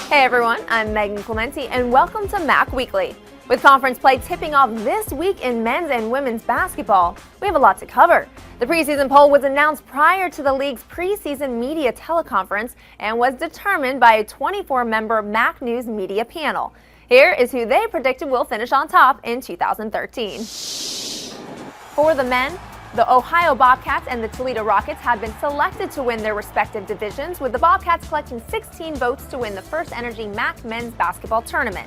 Hey everyone, I'm Megan Clementi and welcome to MAC Weekly. With conference play tipping off this week in men's and women's basketball, we have a lot to cover. The preseason poll was announced prior to the league's preseason media teleconference and was determined by a 24-member MAC News media panel. Here is who they predicted will finish on top in 2013. For the men, the Ohio Bobcats and the Toledo Rockets have been selected to win their respective divisions, with the Bobcats collecting 16 votes to win the First Energy MAC men's basketball tournament.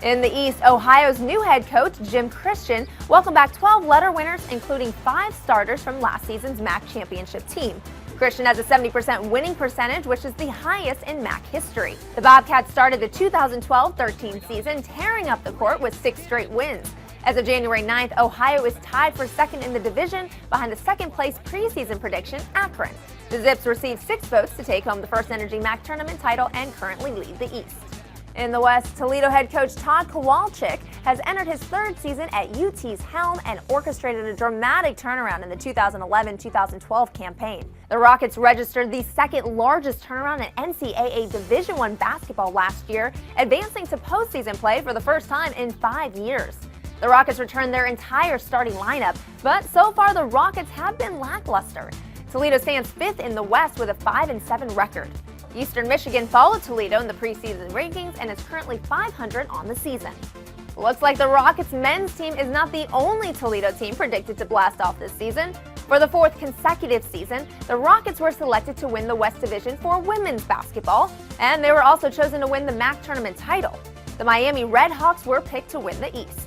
In the East, Ohio's new head coach, Jim Christian, welcomed back 12 letter winners, including 5 starters from last season's MAC championship team. Christian has a 70% winning percentage, which is the highest in MAC history. The Bobcats started the 2012-13 season tearing up the court with 6 straight wins. As of January 9th, Ohio is tied for second in the division behind the second-place preseason prediction, Akron. The Zips received 6 votes to take home the First Energy MAC tournament title and currently lead the East. In the West, Toledo head coach Todd Kowalczyk has entered his 3rd season at UT's helm and orchestrated a dramatic turnaround in the 2011-2012 campaign. The Rockets registered the 2nd largest turnaround in NCAA Division I basketball last year, advancing to postseason play for the first time in 5 years. The Rockets returned their entire starting lineup, but so far the Rockets have been lackluster. Toledo stands 5th in the West with a 5-7 record. Eastern Michigan followed Toledo in the preseason rankings and is currently 500 on the season. Looks like the Rockets men's team is not the only Toledo team predicted to blast off this season. For the 4th consecutive season, the Rockets were selected to win the West Division for women's basketball, and they were also chosen to win the MAC tournament title. The Miami Redhawks were picked to win the East.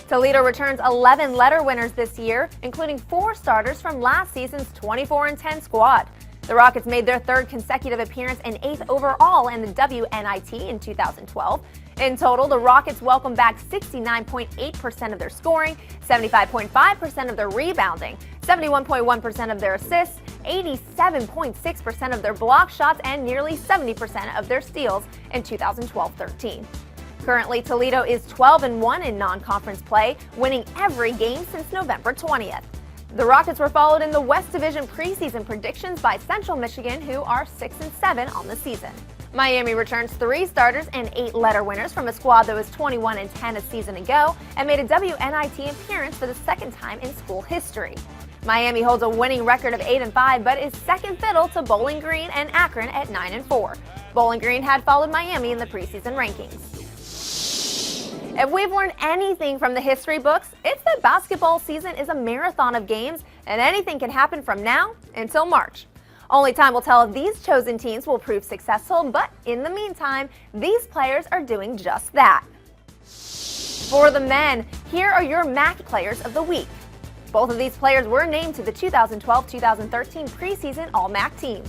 Toledo returns 11 letter winners this year, including 4 starters from last season's 24-10 squad. The Rockets made their 3rd consecutive appearance and 8th overall in the WNIT in 2012. In total, the Rockets welcomed back 69.8% of their scoring, 75.5% of their rebounding, 71.1% of their assists, 87.6% of their block shots, and nearly 70% of their steals in 2012-13. Currently, Toledo is 12-1 in non-conference play, winning every game since November 20th. The Rockets were followed in the West Division preseason predictions by Central Michigan, who are 6-7 on the season. Miami returns 3 starters and 8 letter winners from a squad that was 21-10 a season ago and made a WNIT appearance for the 2nd time in school history. Miami holds a winning record of 8-5, but is second fiddle to Bowling Green and Akron at 9-4. Bowling Green had followed Miami in the preseason rankings. If we've learned anything from the history books, it's that basketball season is a marathon of games and anything can happen from now until March. Only time will tell if these chosen teams will prove successful, but in the meantime, these players are doing just that. For the men, here are your MAC players of the week. Both of these players were named to the 2012-2013 preseason All-MAC team.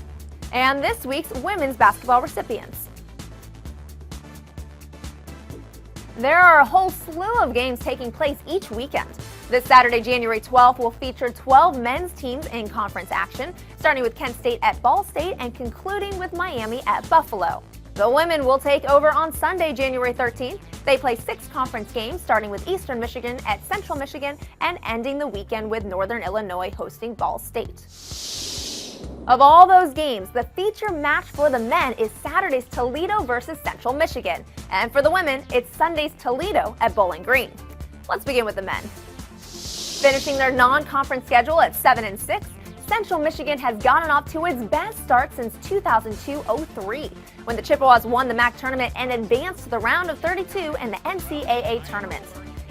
And this week's women's basketball recipients. There are a whole slew of games taking place each weekend. This Saturday, January 12th, will feature 12 men's teams in conference action, starting with Kent State at Ball State and concluding with Miami at Buffalo. The women will take over on Sunday, January 13th. They play 6 conference games, starting with Eastern Michigan at Central Michigan and ending the weekend with Northern Illinois hosting Ball State. Of all those games, the feature match for the men is Saturday's Toledo versus Central Michigan. And for the women, it's Sunday's Toledo at Bowling Green. Let's begin with the men. Finishing their non-conference schedule at 7-6, Central Michigan has gotten off to its best start since 2002-03, when the Chippewas won the MAC tournament and advanced to the round of 32 in the NCAA tournament.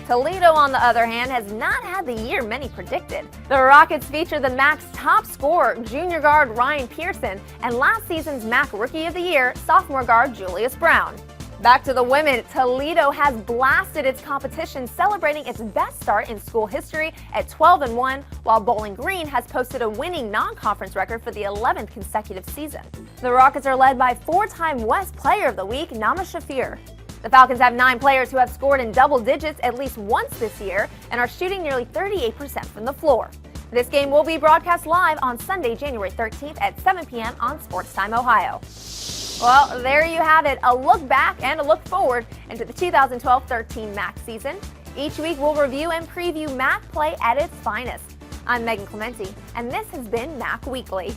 Toledo, on the other hand, has not had the year many predicted. The Rockets feature the MAC's top scorer, junior guard Ryan Pearson, and last season's MAC Rookie of the Year, sophomore guard Julius Brown. Back to the women, Toledo has blasted its competition, celebrating its best start in school history at 12-1, while Bowling Green has posted a winning non-conference record for the 11th consecutive season. The Rockets are led by 4-time West Player of the Week, Nama Shafir. The Falcons have 9 players who have scored in double digits at least once this year and are shooting nearly 38% from the floor. This game will be broadcast live on Sunday, January 13th at 7 p.m. on Sports Time Ohio. Well, there you have it, a look back and a look forward into the 2012-13 MAC season. Each week we'll review and preview MAC play at its finest. I'm Megan Clementi, and this has been MAC Weekly.